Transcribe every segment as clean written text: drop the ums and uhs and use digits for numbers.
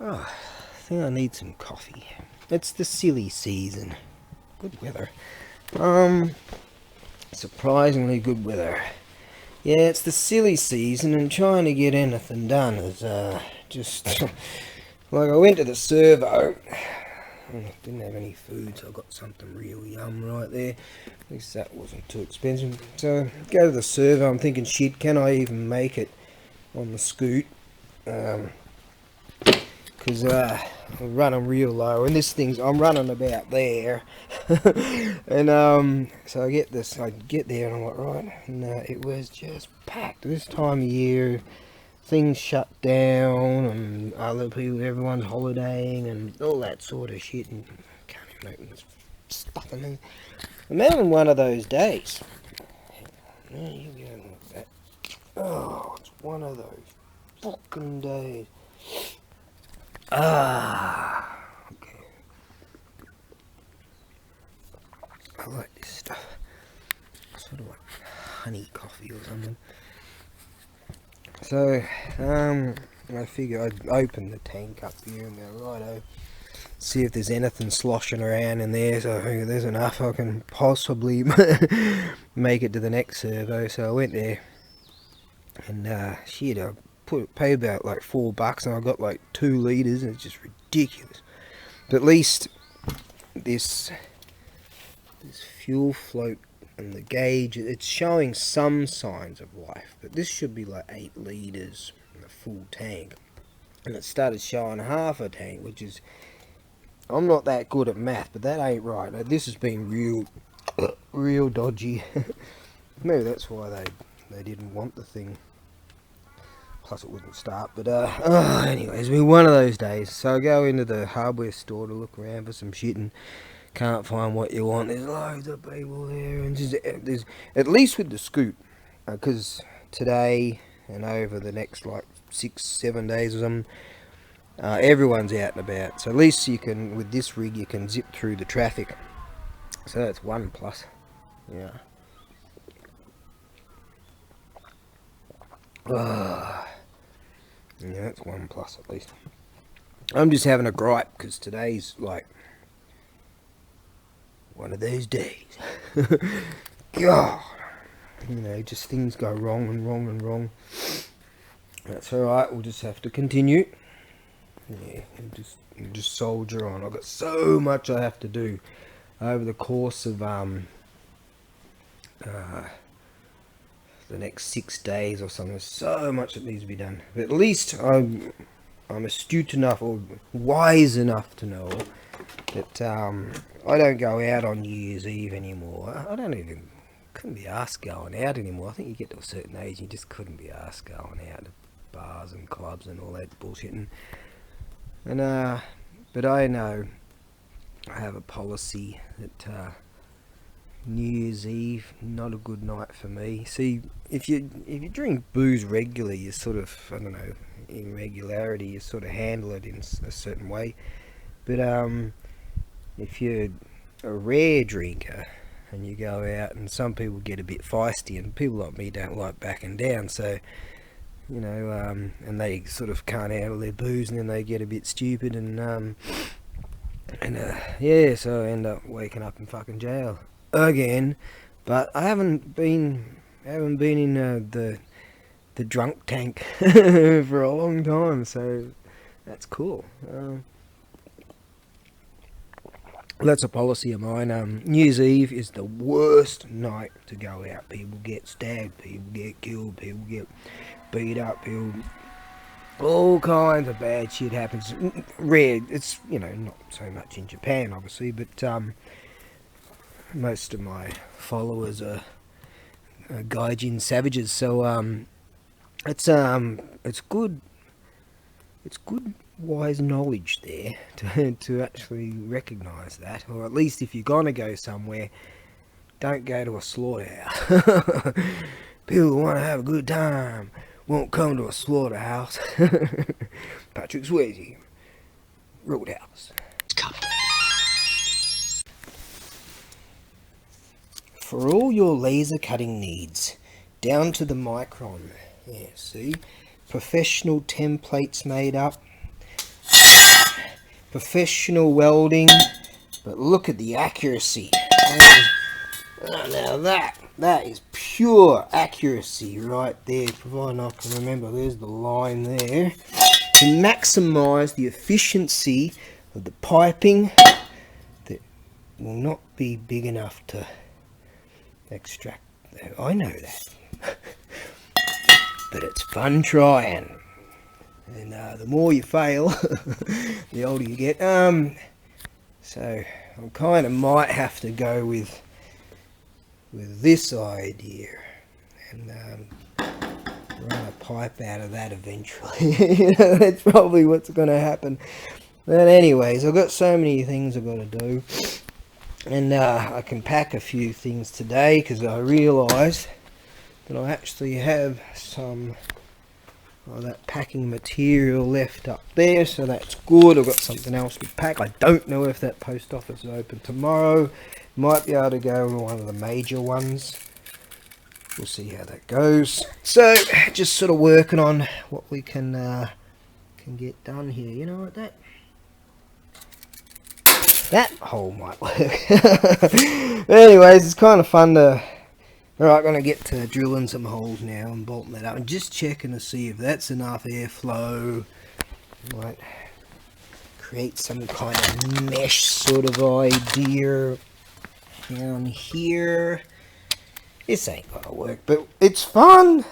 Oh, I think I need some coffee. It's the silly season. Good weather. Surprisingly good weather. Yeah, it's the silly season, and trying to get anything done is just like I went to the servo. Didn't have any food, so I got something real yum right there. At least that wasn't too expensive. So go to the servo. I'm thinking, shit, can I even make it on the scoot? Because I'm running real low, and I'm running about there. And so I get there, and I'm like, right, and it was just packed. This time of year, things shut down, and everyone's holidaying, and all that sort of shit, and I can't even open this stuff in there. I'm having one of those days. Yeah, you go like that. Oh, it's one of those fucking days. Okay. I like this stuff. Sort of like honey coffee or something. So, I figure I'd open the tank up here and go, righto, see if there's anything sloshing around in there. So I figure there's enough I can possibly make it to the next servo. So I went there, and shit, I pay about like $4, and I got like 2 litres, and it's just ridiculous. But at least this fuel float and the gauge, it's showing some signs of life, but this should be like 8 litres in a full tank, and it started showing half a tank, which is, I'm not that good at math, but that ain't right. This has been real dodgy. Maybe that's why they didn't want the thing. Plus it wouldn't start, but anyway, it's been one of those days. So I go into the hardware store to look around for some shit, and can't find what you want. There's loads of people there, and there's at least with the scoot, because today and over the next like 6-7 days or something, everyone's out and about. So at least you can, with this rig, you can zip through the traffic. So that's one plus. Yeah. Yeah, that's one plus at least. I'm just having a gripe because today's like one of those days. God, just things go wrong and wrong and wrong. That's alright, we'll just have to continue. Yeah, and just soldier on. I've got so much I have to do over the course of the next 6 days or something. There's so much that needs to be done. But at least I'm astute enough or wise enough to know that I don't go out on New Year's Eve anymore. I couldn't be asked going out anymore. I think you get to a certain age, you just couldn't be asked going out to bars and clubs and all that bullshit. And but I know I have a policy that New Year's Eve, not a good night for me. See, if you drink booze regularly, you sort of, I don't know, in regularity, you sort of handle it in a certain way. But if you're a rare drinker and you go out, and some people get a bit feisty, and people like me don't like backing down, so and they sort of can't handle their booze, and then they get a bit stupid, and yeah, so I end up waking up in fucking jail again. But I haven't been in the drunk tank for a long time, so that's cool. That's a policy of mine. New Year's Eve is the worst night to go out. People get stabbed, people get killed, people get beat up, all kinds of bad shit happens. Rare, it's not so much in Japan obviously, but most of my followers are gaijin savages, so it's good wise knowledge there to actually recognise that, or at least if you're gonna go somewhere, don't go to a slaughterhouse. People want to have a good time won't come to a slaughterhouse. Patrick Swayze, Roadhouse. For all your laser cutting needs, down to the micron. Yeah, see? Professional templates made up. professional welding, but look at the accuracy. Now that is pure accuracy right there, providing I can remember. There's the line there. To maximise the efficiency of the piping that will not be big enough to extract. I know that. But it's fun trying. And the more you fail, the older you get. So I kind of might have to go with this idea and run a pipe out of that eventually. That's probably what's going to happen. But anyways, I've got so many things I've got to do, and I can pack a few things today because I realised that I actually have some of that packing material left up there, so that's good. I've got something else to pack. I don't know if that post office is open tomorrow. Might be able to go to one of the major ones. We'll see how that goes. So just sort of working on what we can get done here. You know what, that hole might work. Anyways, it's kind of fun to. Alright, going to get to drilling some holes now and bolting that up and just checking to see if that's enough airflow. Might create some kind of mesh sort of idea down here. This ain't gonna work, but it's fun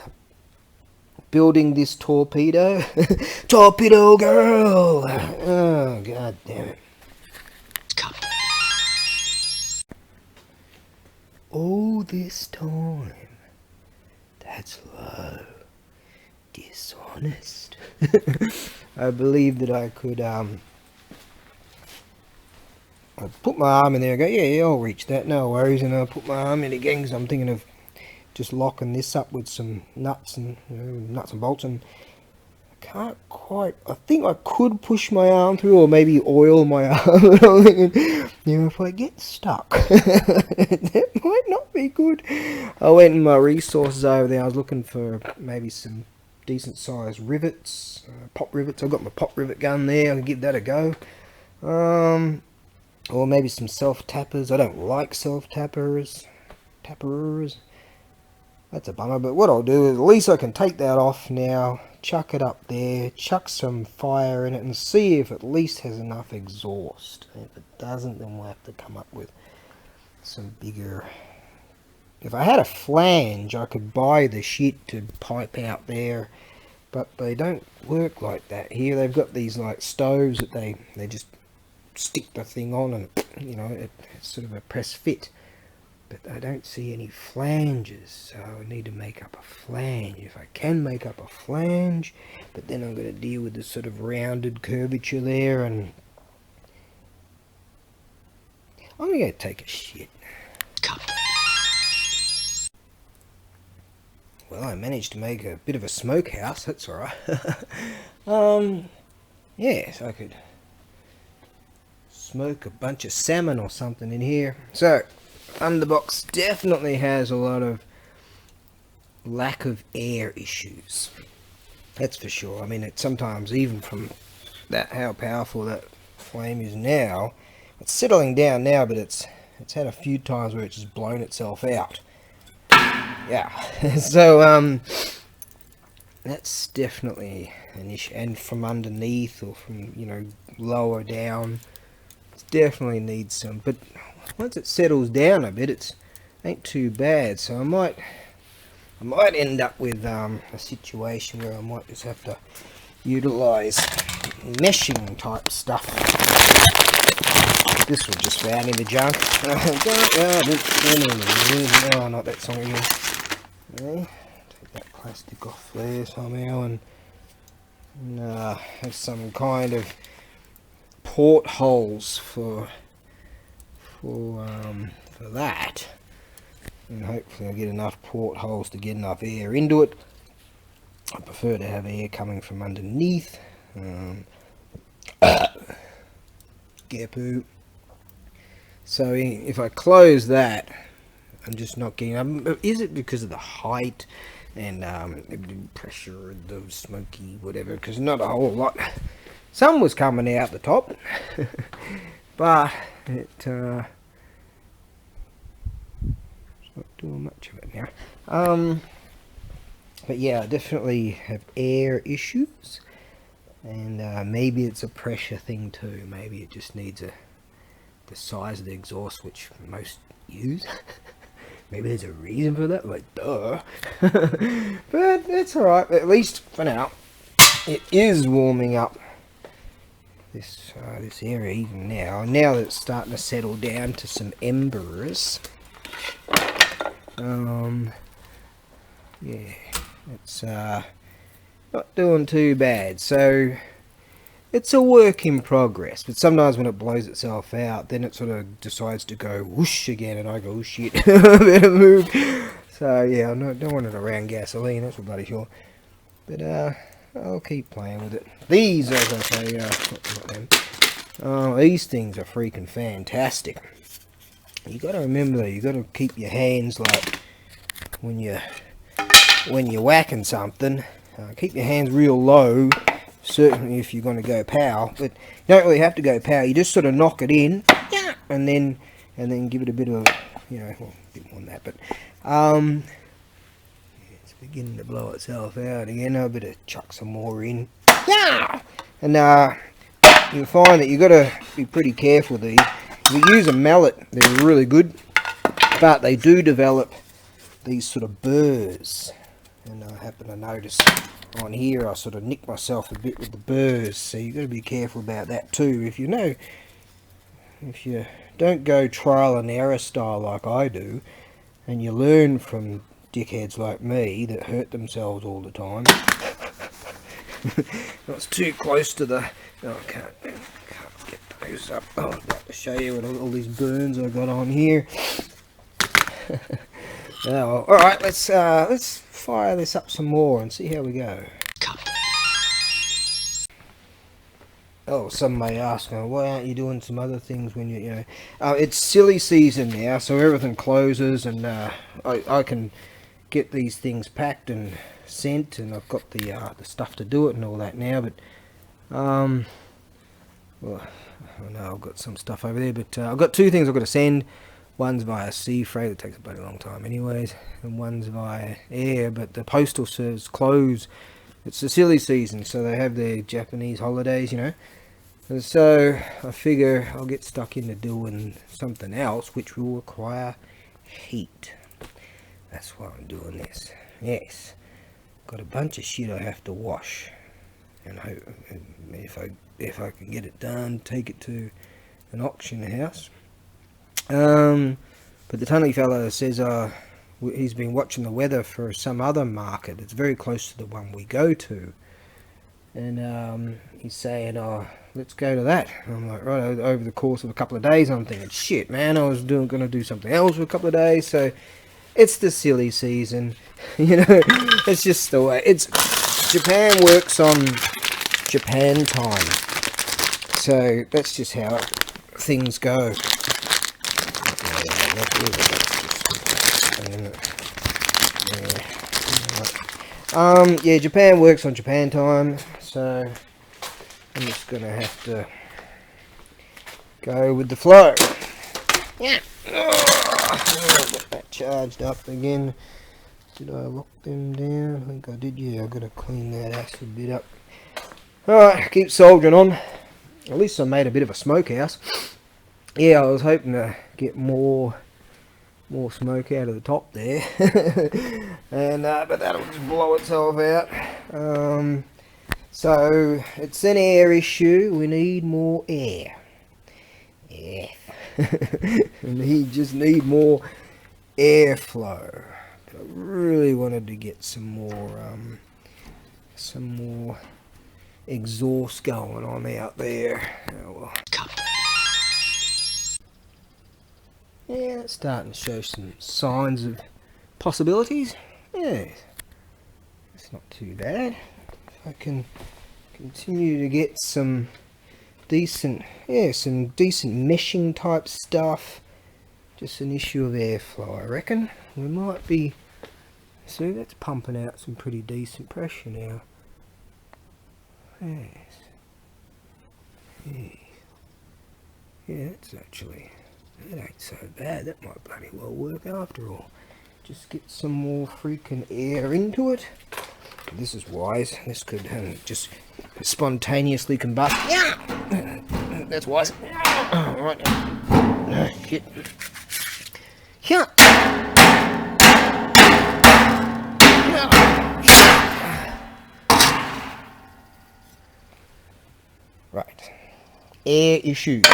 building this torpedo. Torpedo girl! Oh, god damn it. All this time, that's low, dishonest. I believe that I could, I put my arm in there and go, yeah, I'll reach that, no worries, and I'll put my arm in again because I'm thinking of just locking this up with some nuts and nuts and bolts, and I can't quite. I think I could push my arm through, or maybe oil my arm. I'm thinking, if I get stuck, that might not be good. I went in my resources over there. I was looking for maybe some decent sized rivets, pop rivets. I've got my pop rivet gun there. I'll give that a go. Or maybe some self tappers. I don't like self tappers. That's a bummer, but what I'll do is at least I can take that off now, chuck it up there, chuck some fire in it, and see if it at least has enough exhaust. If it doesn't, then we'll have to come up with some bigger. If I had a flange, I could buy the shit to pipe out there, but they don't work like that here. They've got these like stoves that they just stick the thing on, and it's sort of a press fit. But I don't see any flanges, so I need to make up a flange. If I can make up a flange, but then I'm going to deal with this sort of rounded curvature there, and I'm going to go take a shit. Well, I managed to make a bit of a smokehouse, that's alright. Yeah, so I could smoke a bunch of salmon or something in here. So Thunderbox definitely has a lot of lack of air issues. That's for sure. I mean, it sometimes, even from that, how powerful that flame is now, it's settling down now, but it's had a few times where it's just blown itself out. Yeah. So that's definitely an issue. And from underneath, or from lower down, it definitely needs some. But once it settles down a bit, it ain't too bad. So I might end up with a situation where I might just have to utilize meshing type stuff. This was just found in the junk. Oh, not that song again. Okay, take that plastic off there somehow, and have some kind of portholes for that, and hopefully I'll get enough portholes to get enough air into it. I prefer to have air coming from underneath. Gepoo. So if I close that, I'm just not getting. Is it because of the height and the pressure, the smoky, whatever? Because not a whole lot some was coming out the top, but it's not doing much of it now. But yeah, I definitely have air issues, and maybe it's a pressure thing too. Maybe it just needs the size of the exhaust, which most use. Maybe there's a reason for that, like duh. But that's alright, at least for now. It is warming up this area even now. Now that it's starting to settle down to some embers. Yeah, it's not doing too bad. So it's a work in progress, but sometimes when it blows itself out, then it sort of decides to go whoosh again, and I go, oh shit, better move. So yeah, I don't want it around gasoline, that's for bloody sure. But I'll keep playing with it. These, as I say, not them. These things are freaking fantastic. You got to remember though, you got to keep your hands like when you're whacking something. Keep your hands real low. Certainly if you're going to go pow, but you don't really have to go pow. You just sort of knock it in, and then give it a bit of, well, a bit more than that. But it's beginning to blow itself out again. I better chuck some more in. And you'll find that you got to be pretty careful with these. If you use a mallet, they're really good, but they do develop these sort of burrs. And I happen to notice on here I sort of nick myself a bit with the burrs, so you've got to be careful about that too. If you don't go trial and error style like I do, and you learn from dickheads like me that hurt themselves all the time. That's too close to the... Oh, I can't get those up. Oh, I'd like to show you what all these burns I got on here. Oh, alright, let's fire this up some more and see how we go. Oh, some may ask, why aren't you doing some other things when it's silly season now, so everything closes, and I can get these things packed and sent, and I've got the stuff to do it and all that now, but well, I know I've got some stuff over there, but I've got two things I've got to send. One's via sea freight, it takes a bloody long time anyways, and one's via air, but the postal service close. It's the silly season, so they have their Japanese holidays, and so I figure I'll get stuck into doing something else which will require heat. That's why I'm doing this. Yes, got a bunch of shit I have to wash, and hope if I can get it done, take it to an auction house. But the tunny fellow says he's been watching the weather for some other market. It's very close to the one we go to, and he's saying, oh, let's go to that. And I'm like, right, over the course of a couple of days, I'm thinking, shit man, I was going to do something else for a couple of days. So it's the silly season. It's just the way it's. Japan works on Japan time, so that's just how things go. Yeah, Japan works on Japan time, so I'm just gonna have to go with the flow. Yeah. Got that charged up again. Did I lock them down? I think I did. Yeah, I've got to clean that acid bit up. Alright, keep soldering on. At least I made a bit of a smokehouse. Yeah, I was hoping to get more smoke out of the top there, and but that'll just blow itself out. So it's an air issue. We need more air. Yeah, we just need more airflow. But I really wanted to get some more exhaust going on out there. Oh well. Yeah, it's starting to show some signs of possibilities. Yeah, it's not too bad. If I can continue to get some decent meshing type stuff. Just an issue of airflow, I reckon. We might be. See, that's pumping out some pretty decent pressure now. Yes. Yeah, it's actually, it ain't so bad. That might bloody well work after all. Just get some more freaking air into it. This is wise. This could just spontaneously combust. Yeah, that's wise. Right. Shit. Yeah. Right. Air issues.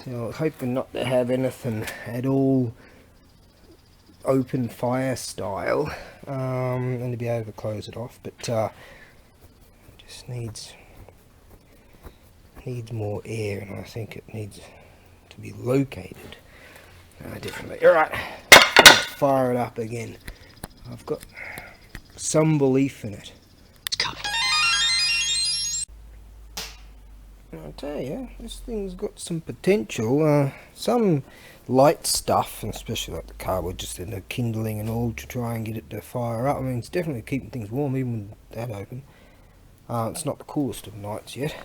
So I was hoping not to have anything at all open fire style, and to be able to close it off, but it just needs more air, and I think it needs to be located differently. Alright, fire it up again. I've got some belief in it. I'll tell you, this thing's got some potential. Some light stuff, and especially like the cardboard, just in the kindling and all, to try and get it to fire up. I mean, it's definitely keeping things warm even with that open. It's not the coolest of nights yet.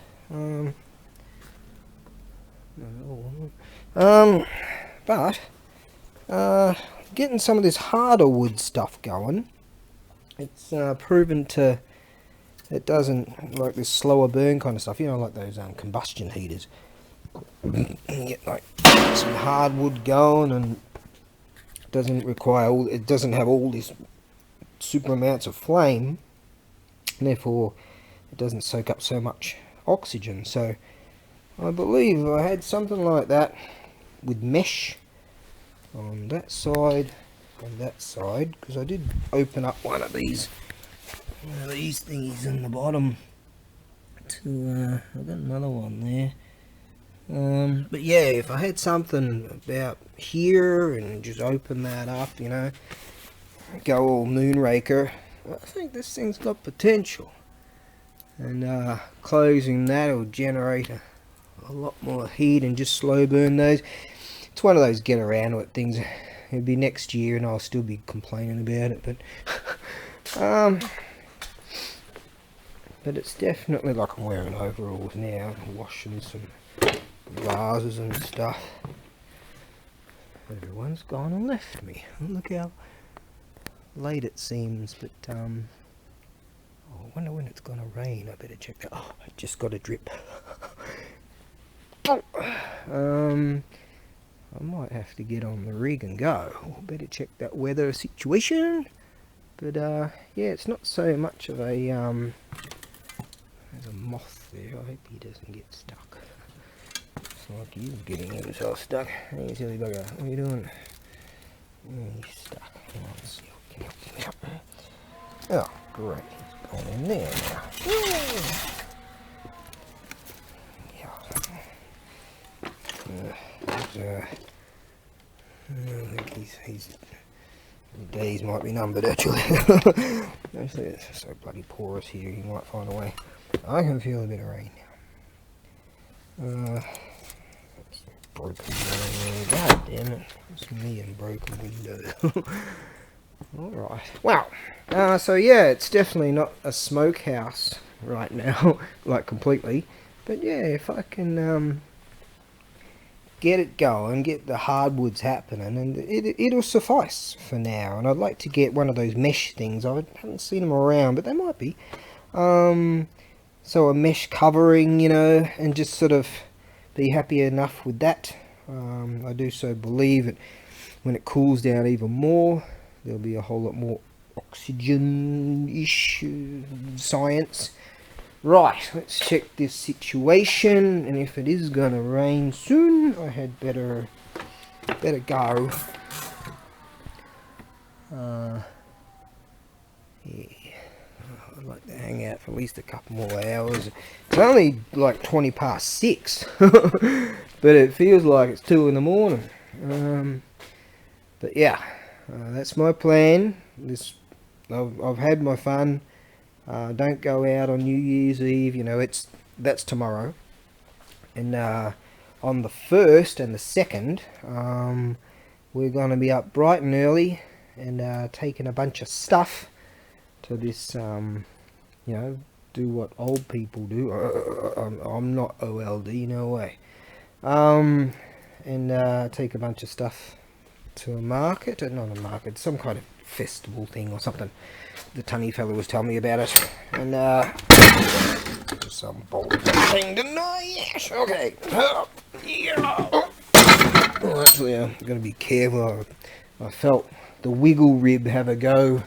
But getting some of this harder wood stuff going, it's proven to, it doesn't, like this slower burn kind of stuff, you know, like those combustion heaters. You get like some hardwood going, and it doesn't require it doesn't have all these super amounts of flame, and therefore it doesn't soak up so much oxygen. So I believe if I had something like that with mesh on that side and that side, because I did open up one of these thingies in the bottom to I've got another one there. But yeah, if I had something about here and just open that up, you know, go all moonraker, I think this thing's got potential. And closing that will generate a lot more heat and just slow burn those. It's one of those get around with things. It'll be next year and I'll still be complaining about it, but it's definitely, like, I'm wearing overalls now, washing some vases and stuff. Everyone's gone and left me. Look how late it seems, but oh, I wonder when it's gonna rain. I better check that. Oh, I just got a drip. I might have to get on the rig and go. Better check that weather situation. But yeah, it's not so much of a there's a moth there. I hope he doesn't get stuck. Looks like he's getting himself stuck. Hey, silly bugger, what are you doing? He's stuck. Let's see if we can help him out. Oh, great. He's gone in there now. Yeah. I think he's the days might be numbered, actually. Actually, it's so bloody porous here, you might find a way. I can feel a bit of rain now. Broken window. God damn it. It's me and broken window. Alright. Wow. So yeah, it's definitely not a smokehouse right now, like completely. But yeah, if I can get it going, get the hardwoods happening, and it'll suffice for now. And I'd like to get one of those mesh things. I haven't seen them around, but they might be. So a mesh covering, you know, and just sort of be happy enough with that. I do so believe that when it cools down even more, there'll be a whole lot more oxygen-ish science. Right, let's check this situation, and if it is gonna rain soon, I had better go. Yeah, I'd like to hang out for at least a couple more hours. It's only like 20 past 6, but it feels like it's 2 in the morning. But yeah, that's my plan. I've had my fun. Don't go out on New Year's Eve, you know, that's tomorrow. And on the 1st and the 2nd, we're going to be up bright and early and taking a bunch of stuff to this, you know, do what old people do. I'm not OLD, no way. And take a bunch of stuff to a market, not a market, some kind of festival thing or something. The tunny fella was telling me about it, and some bold thing to know. Yes, okay. Yeah. Well, actually, I'm going to be careful. I felt the wiggle rib have a go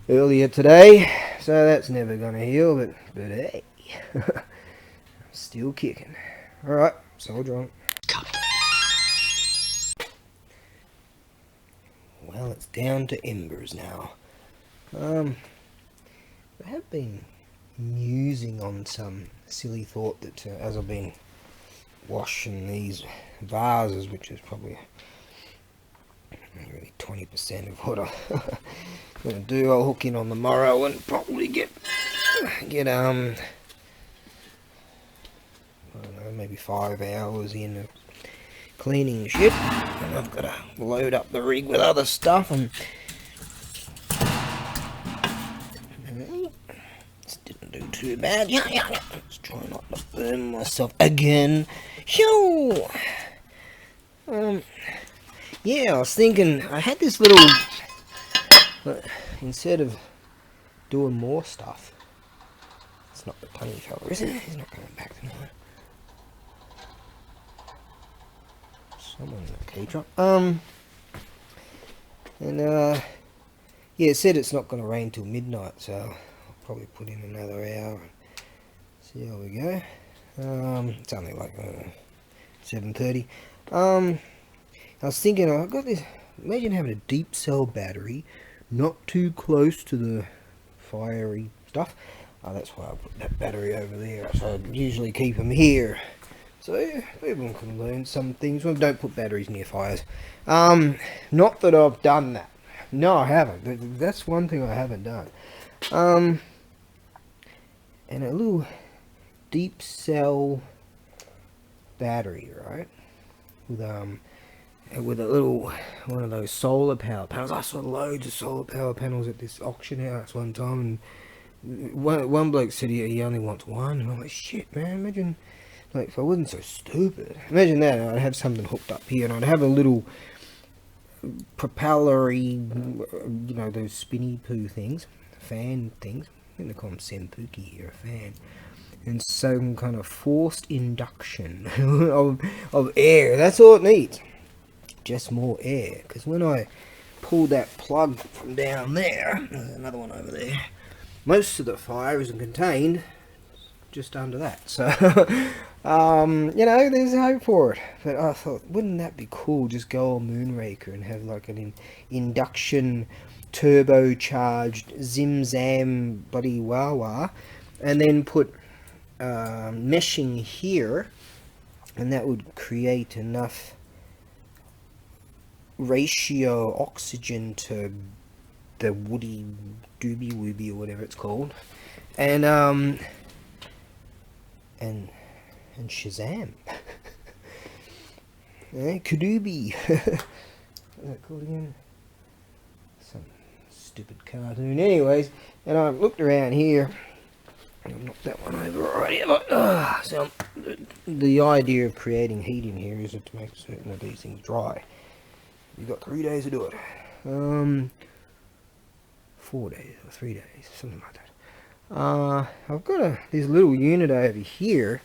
earlier today, so that's never going to heal. But hey, I'm still kicking. All right, soldier on. Well, it's down to embers now. I have been musing on some silly thought that as I've been washing these vases, which is probably really 20% of what I'm going to do, I'll hook in on the morrow and probably get I don't know, maybe 5 hours in of cleaning shit, and I've got to load up the rig with other stuff, and this didn't do too bad. Yeah. Let's try not to burn myself again. Shoo! Yeah, I was thinking, I had this little, instead of doing more stuff, it's not the tunny fella, is it? He's not coming back tonight. Someone in the key drop. Yeah, it said it's not going to rain till midnight, so I'll probably put in another hour and see how we go. It's only like 7:30. I was thinking, I've got this. Imagine having a deep cell battery, not too close to the fiery stuff. That's why I put that battery over there. So I usually keep them here. So people can learn some things. Well, don't put batteries near fires. Not that I've done that. No, I haven't. That's one thing I haven't done. And a little deep cell battery, right? With a little one of those solar power panels. I saw loads of solar power panels at this auction house one time, and one bloke said he only wants one, and I'm like, shit, man, imagine. Like, if I wasn't so stupid, imagine that, I'd have something hooked up here, and I'd have a little propellery, those spinny poo things, fan things, I think they call them senpuki here, a fan, and some kind of forced induction of air. That's all it needs, just more air, because when I pull that plug from down there, there's another one over there, most of the fire isn't contained just under that, so there's hope for it. But I thought, wouldn't that be cool, just go on Moonraker and have like an induction turbocharged zim-zam bloody wah-wah, and then put meshing here, and that would create enough ratio oxygen to the woody doobie woobie or whatever it's called, and Shazam. Kadoobie. What's that called again? Some stupid cartoon. Anyways, and I looked around here. I knocked that one over already. So the idea of creating heat in here is to make certain that these things dry. You've got 3 days to do it. 4 days or 3 days, something like that. I've got this little unit over here.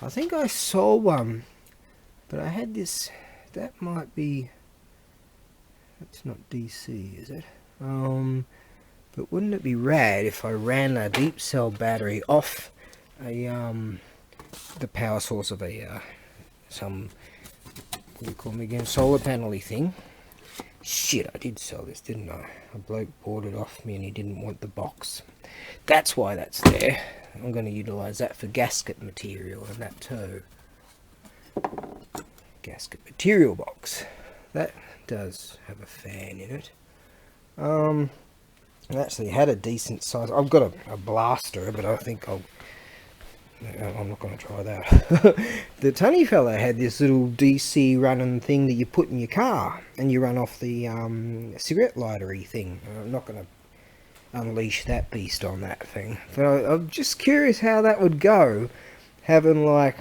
I think I saw one, but I had this. That might be. That's not DC, is it? But wouldn't it be rad if I ran a deep cell battery off the power source of some, what do you call them again, solar panel-y thing? Shit, I did sell this, didn't I? A bloke bought it off me and he didn't want the box. That's why that's there. I'm going to utilise that for gasket material and that too. Gasket material box. That does have a fan in it. I actually had a decent size. I've got a blaster, but I think I'm not going to try that. The tunny fella had this little DC running thing that you put in your car, and you run off the cigarette lighter-y thing. I'm not going to unleash that beast on that thing. But I'm just curious how that would go, having like,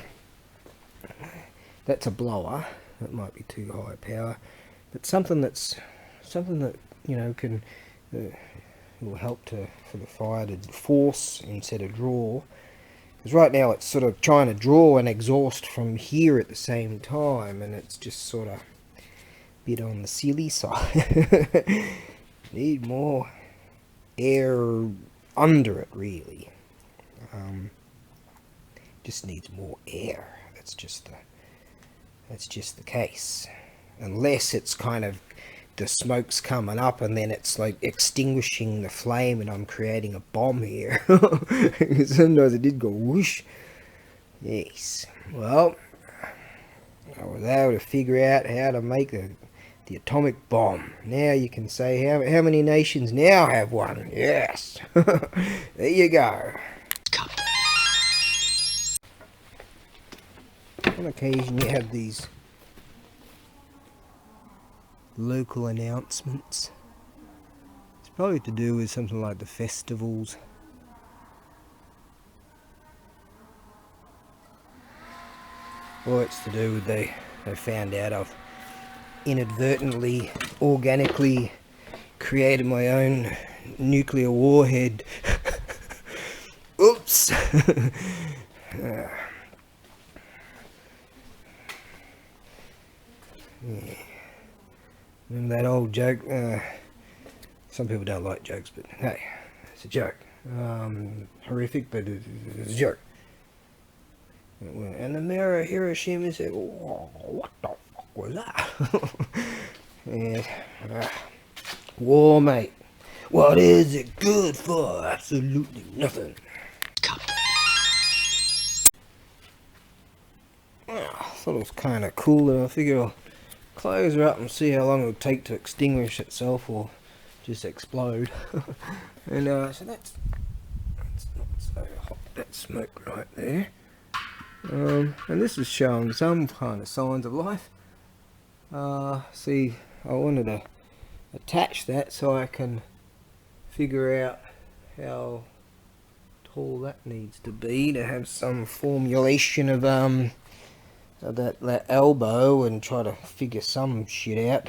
that's a blower, that might be too high power, but something that, you know, can will help for the fire to force instead of draw. Because right now it's sort of trying to draw and exhaust from here at the same time, and it's just sort of a bit on the silly side. Need more air under it, really. Just needs more air. That's just the case. Unless it's kind of, the smoke's coming up and then it's like extinguishing the flame and I'm creating a bomb here. Sometimes it did go whoosh. Yes. Well, I was able to figure out how to make the atomic bomb. Now you can say how many nations now have one. Yes. There you go. On occasion you have these local announcements. It's probably to do with something like the festivals. Or it's to do with they found out I've inadvertently, organically created my own nuclear warhead. Oops. Yeah. Remember that old joke? Some people don't like jokes, but hey, it's a joke. Horrific, but it's a joke. And the mayor of Hiroshima said, "Oh, what the fuck was that?" Yeah. War, mate. What is it good for? Absolutely nothing. I thought it was kind of cool, and I figured I'll close her up and see how long it would take to extinguish itself or just explode. And so that's not so hot, that smoke right there. And this is showing some kind of signs of life. See, I wanted to attach that so I can figure out how tall that needs to be to have some formulation of that elbow, and try to figure some shit out.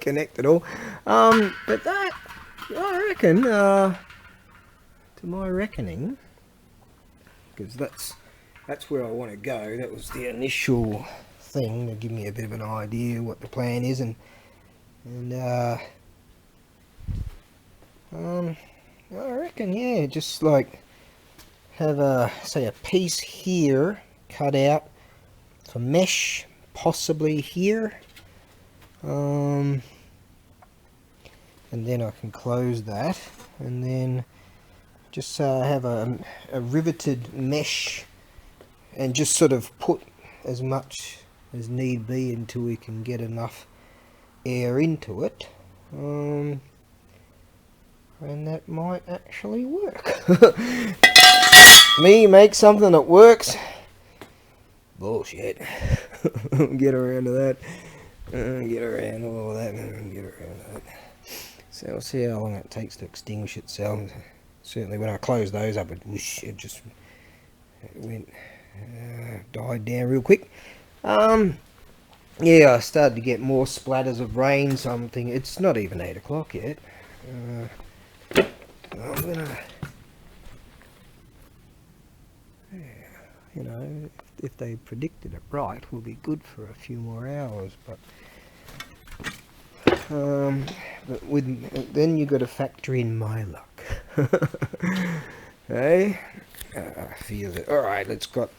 Connect it all. But that, I reckon, to my reckoning, because that's where I want to go. That was the initial thing to give me a bit of an idea what the plan is, and I reckon, yeah, just like have say a piece here cut out for mesh, possibly here, and then I can close that, and then just have a riveted mesh, and just sort of put as much as need be until we can get enough air into it, and that might actually work. Me make something that works. Bullshit. Get around to that. Get around all that. Get around that. So we'll see how long it takes to extinguish itself. Certainly when I close those up, it just went, died down real quick. Yeah, I started to get more splatters of rain, so I'm thinking it's not even 8 o'clock yet. I'm gonna, you know, if they predicted it right, we'll be good for a few more hours. But then you got to factor in my luck. Hey, I feel that. All right, it's got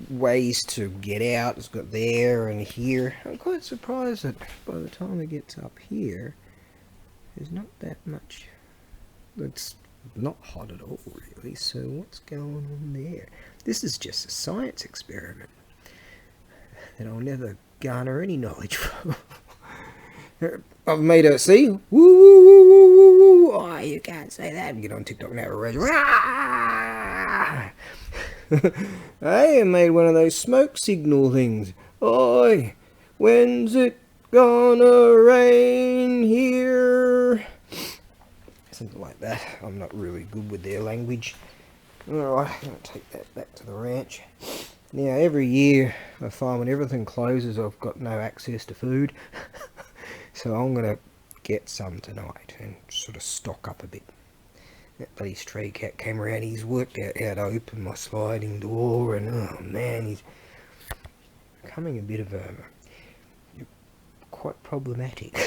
ways to get out. It's got there and here. I'm quite surprised that by the time it gets up here, there's not that much. It's not hot at all, really. So what's going on there? This is just a science experiment that I'll never garner any knowledge from. I've made a, see? Woo, woo, woo, woo, woo, woo. Oh, you can't say that. Get on TikTok now. I made one of those smoke signal things. Oi, when's it gonna rain here? something like that. I'm not really good with their language. Alright, I'm going to take that back to the ranch. Now, every year I find when everything closes, I've got no access to food. So I'm going to get some tonight and sort of stock up a bit. That bloody stray cat came around, he's worked out how to open my sliding door, and oh man, he's becoming a bit of a quite problematic.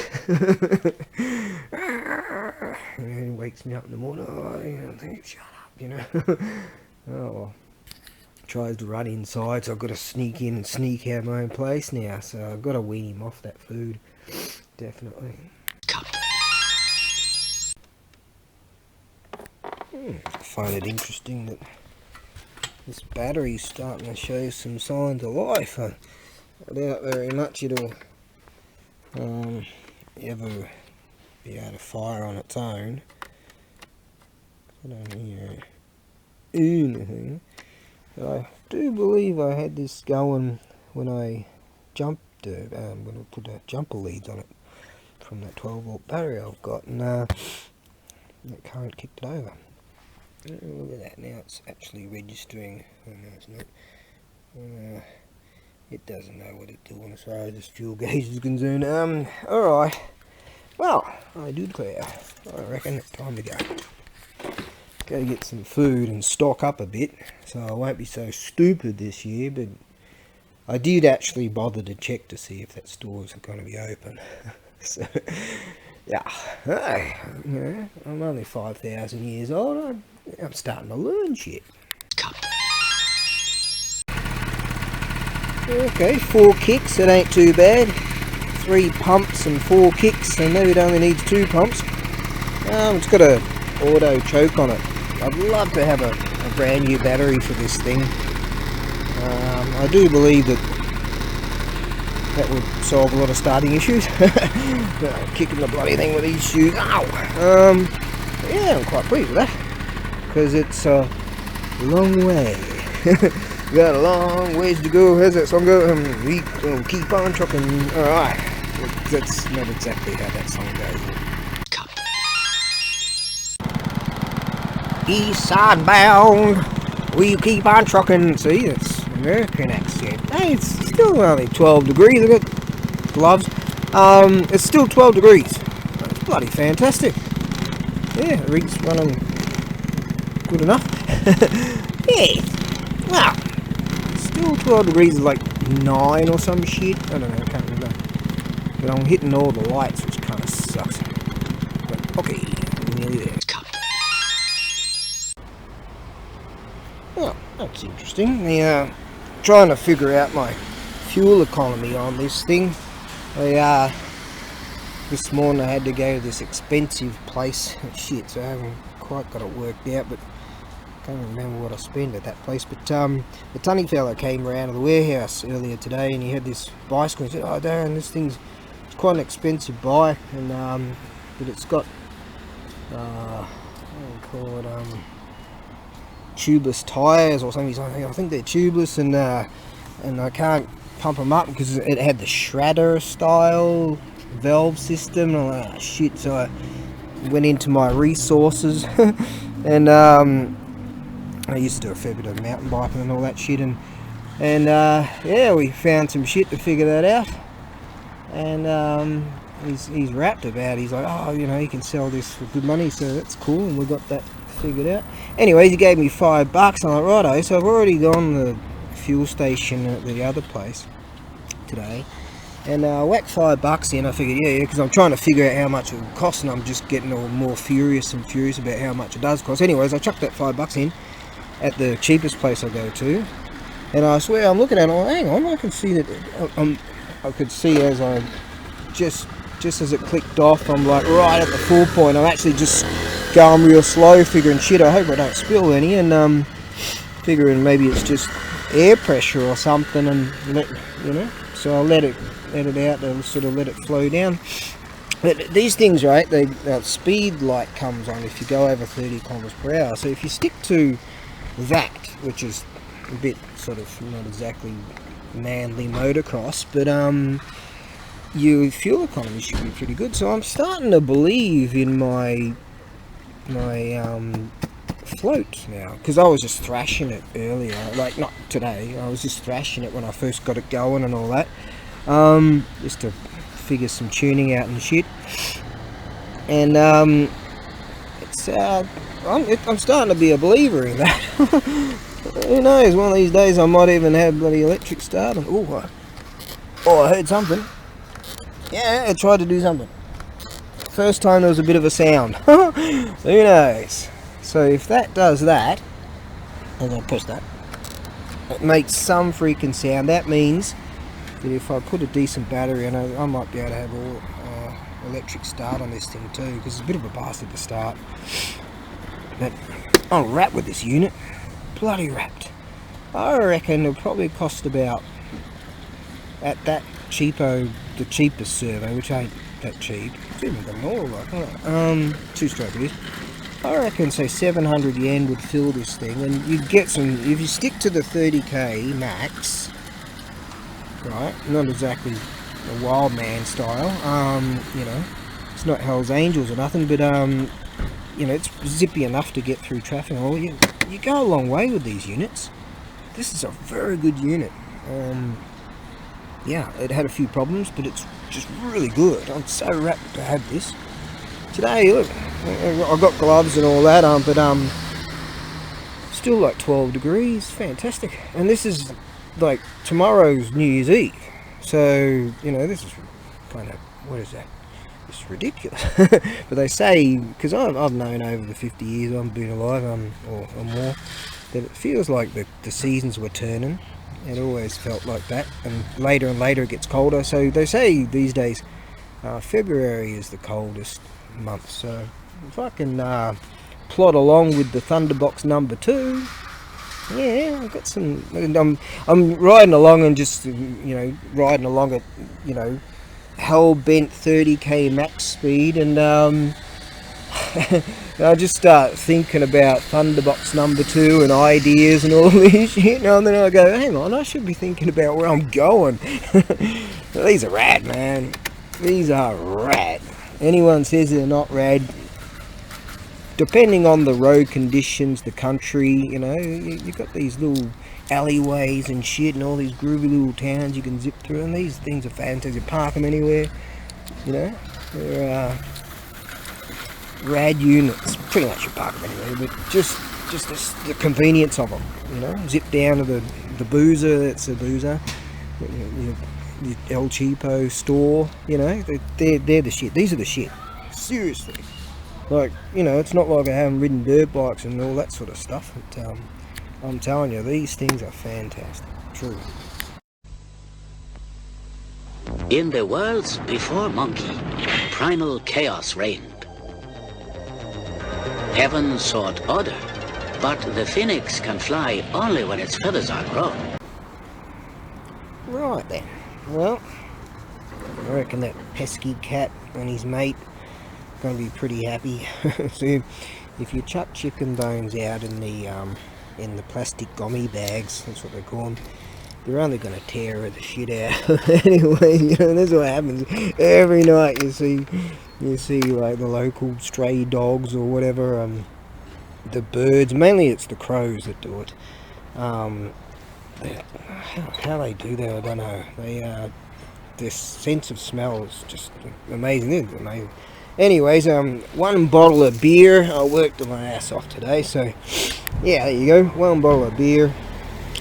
And he wakes me up in the morning, I think, shut up, you know. Oh well. Tries to run inside, so I've got to sneak in and sneak out of my own place now, so I've got to wean him off that food, definitely. I find it interesting that this battery's starting to show some signs of life. I doubt very much it'll ever be able to fire on its own. I don't hear anything. But I do believe I had this going when I jumped, when I put jumper leads on it from that 12 volt battery I've got, and that current kicked it over. Look at that, now it's actually registering. Oh no, it's not. It doesn't know what it's doing as far as this fuel gauge is concerned. Alright. Well, I do declare, I reckon it's time to go. Go get some food and stock up a bit, so I won't be so stupid this year, but I did actually bother to check to see if that store's going to be open. So, yeah, hey, you know, I'm only 5,000 years old, I'm starting to learn shit. Okay, 4 kicks, it ain't too bad. 3 pumps and 4 kicks, and maybe it only needs 2 pumps. It's got a auto choke on it. I'd love to have a brand new battery for this thing. I do believe that would solve a lot of starting issues. Kicking the bloody thing with these shoes. Ow! Yeah, I'm quite pleased with that, because it's a long way. Got a long ways to go. How's that song go? We keep on trucking. Alright. That's not exactly how that song goes. East side bound, we keep on trucking. See, it's American accent. Hey, it's still only 12 degrees. I've got gloves. It's still 12 degrees. That's bloody fantastic. Yeah, the rig's running good enough. Yeah. Wow. Still 12 degrees is like 9 or some shit. I don't know, I can't remember. But I'm hitting all the lights, which kind of sucks. But okay, I'm nearly there. Oh, that's interesting. Trying to figure out my fuel economy on this thing. This morning I had to go to this expensive place. Shit, so I haven't quite got it worked out, but I can't remember what I spent at that place. But the tunny fella came around to the warehouse earlier today, and he had this bicycle. He said, "Oh, Darren, this thing's quite an expensive bike, and but it's got what do you call it, tubeless tyres or something." I think they're tubeless, and I can't pump them up because it had the shredder style valve system. And I'm like, oh, shit! So I went into my resources, and I used to do a fair bit of mountain biking and all that shit, and yeah, we found some shit to figure that out. And he's rapped about it. He's like, oh, you know, you can sell this for good money, so that's cool, and we got that figured out. Anyways, he gave me $5. I'm like, righto, so I've already gone to the fuel station at the other place today, and I whacked $5 in. I figured, yeah, because I'm trying to figure out how much it will cost, and I'm just getting all more furious about how much it does cost. Anyways, I chucked that $5 in at the cheapest place I go to, and I swear I'm looking at it, hang on, I can see that I could see as I just as it clicked off, I'm like right at the full point. I'm actually just going real slow, figuring shit, I hope I don't spill any, and figuring maybe it's just air pressure or something, and you know, so I'll let it out, I'll sort of let it flow down. But these things, right, the speed light comes on if you go over 30 kilometers per hour. So if you stick to that, which is a bit sort of not exactly manly motocross, but your fuel economy should be pretty good. So I'm starting to believe in my float now, because I was just thrashing it earlier, like not today. I was just thrashing it when I first got it going and all that, just to figure some tuning out and shit. And it's I'm starting to be a believer in that. Who knows, one of these days I might even have bloody electric start. Oh, I heard something. Yeah, I tried to do something. First time there was a bit of a sound. Who knows? So if that does that, and I push that, it makes some freaking sound. That means that if I put a decent battery in it, I might be able to have all electric start on this thing too, because it's a bit of a bastard to start. But I'm wrapped with this unit. Bloody wrapped. I reckon it'll probably cost about, at that cheapo, the cheapest servo, which ain't that cheap, it's even got more like, two-stroke it is. I reckon say 700 yen would fill this thing, and you'd get some, if you stick to the 30k max, right, not exactly a wild man style, you know, it's not Hell's Angels or nothing, but you know, it's zippy enough to get through traffic. Well, you go a long way with these units. This is a very good unit. Yeah, it had a few problems, but it's just really good. I'm so rapt to have this. Today, look, I got gloves and all that, but still like 12 degrees, fantastic. And this is like tomorrow's New Year's Eve, so you know, this is kind of, what is that? It's ridiculous. But they say, because I've known over the 50 years I've been alive, or more, that it feels like the seasons were turning. It always felt like that, and later it gets colder. So they say these days February is the coldest month. So if I can plod along with the Thunderbox number 2, yeah, I've got some. I'm riding along and just, you know, riding along at, you know, hell-bent 30k max speed, and I just start thinking about Thunderbox number 2 and ideas and all this shit, and then I go, hang on, I should be thinking about where I'm going. These are rad, man. These are rad. Anyone says they're not rad, depending on the road conditions, the country, you know, you've got these little alleyways and shit, and all these groovy little towns you can zip through, and these things are fantastic. You park them anywhere, you know. They're rad units. Pretty much you park them anywhere, but just the convenience of them, you know. Zip down to the boozer, that's a boozer, the El Cheapo store, you know. They're the shit. These are the shit. Seriously. Like, you know, it's not like I haven't ridden dirt bikes and all that sort of stuff. But, I'm telling you, these things are fantastic. True. In the worlds before Monkey, primal chaos reigned. Heaven sought order, but the phoenix can fly only when its feathers are grown. Right then. Well, I reckon that pesky cat and his mate are going to be pretty happy. So if you chuck chicken bones out in the plastic gummy bags, that's what they call them, they're only going to tear the shit out. Anyway, you know, that's what happens every night. You see like the local stray dogs or whatever, the birds, mainly it's the crows that do it. How they do that, I don't know. Their sense of smell is just amazing. It's amazing. Anyways, 1 bottle of beer. I worked my ass off today, so yeah, there you go. 1 bottle of beer.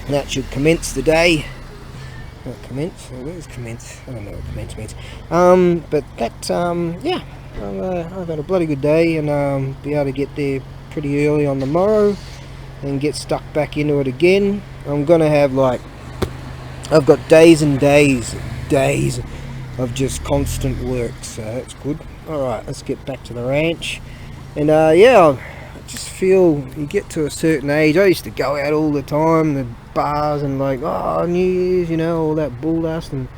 That should commence the day. Not commence? Where's commence? I don't know what commence means. But that, yeah, I've had a bloody good day, and be able to get there pretty early on the morrow and get stuck back into it again. I'm gonna have, like, I've got days and days of just constant work, so that's good. Alright, let's get back to the ranch. And yeah, I just feel you get to a certain age. I used to go out all the time, the bars, and like, oh, New Year's, you know, all that bull dust, and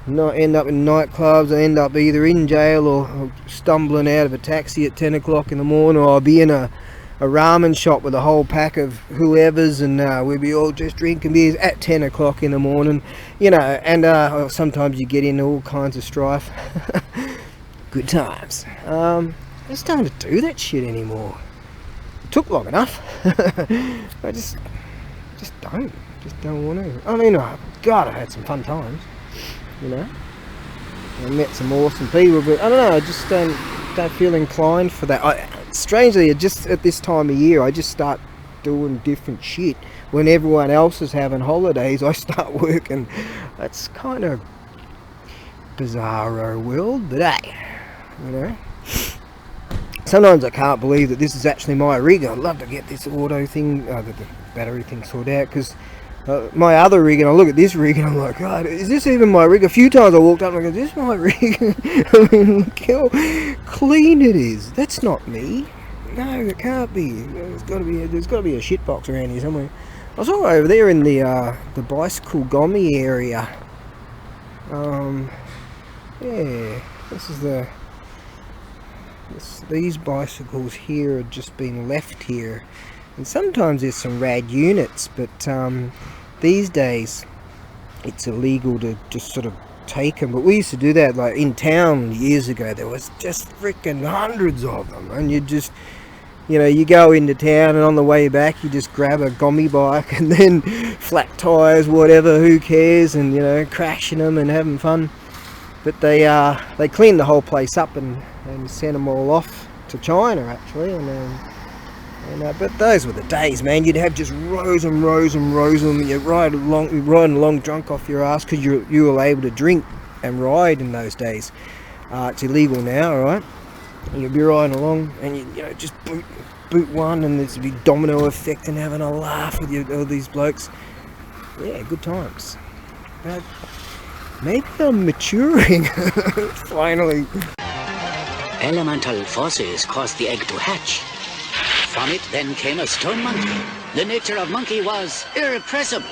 not end up in nightclubs. I end up either in jail or stumbling out of a taxi at 10 o'clock in the morning, or I'll be in a ramen shop with a whole pack of whoever's, and we'd be all just drinking beers at 10 o'clock in the morning, you know. And sometimes you get into all kinds of strife. Good times. just don't do that shit anymore. It took long enough. I just don't want to. I mean, God, I had some fun times, you know. I met some awesome people, but I don't know, I just don't feel inclined for that. Strangely, just at this time of year, I just start doing different shit. When everyone else is having holidays, I start working. That's kind of bizarro world, but hey, you know. Sometimes I can't believe that this is actually my rig. I'd love to get this auto thing, the battery thing sorted out, because my other rig, and I look at this rig and I'm like, God, is this even my rig? A few times I walked up and I go, is this my rig? I mean, look how clean it is. That's not me. No, it can't be. There's got to be a shit box around here somewhere. I saw over there in the bicycle gommy area. Yeah, this is these bicycles here are just being left here, and sometimes there's some rad units, but these days it's illegal to just sort of take them. But we used to do that, like in town years ago. There was just freaking hundreds of them, and you just, you know, you go into town and on the way back you just grab a gommy bike and then flat tires, whatever, who cares, and, you know, crashing them and having fun. But they cleaned the whole place up and sent them all off to China, actually. But those were the days, man. You'd have just rows and rows and rows of them. You're riding along drunk off your ass because you were able to drink and ride in those days. It's illegal now, alright? And you'd be riding along and you know, just boot one, and there's a big domino effect and having a laugh with all these blokes. Yeah, good times. But maybe I'm maturing. Finally. Elemental forces caused the egg to hatch. From it then came a stone monkey. The nature of monkey was irrepressible.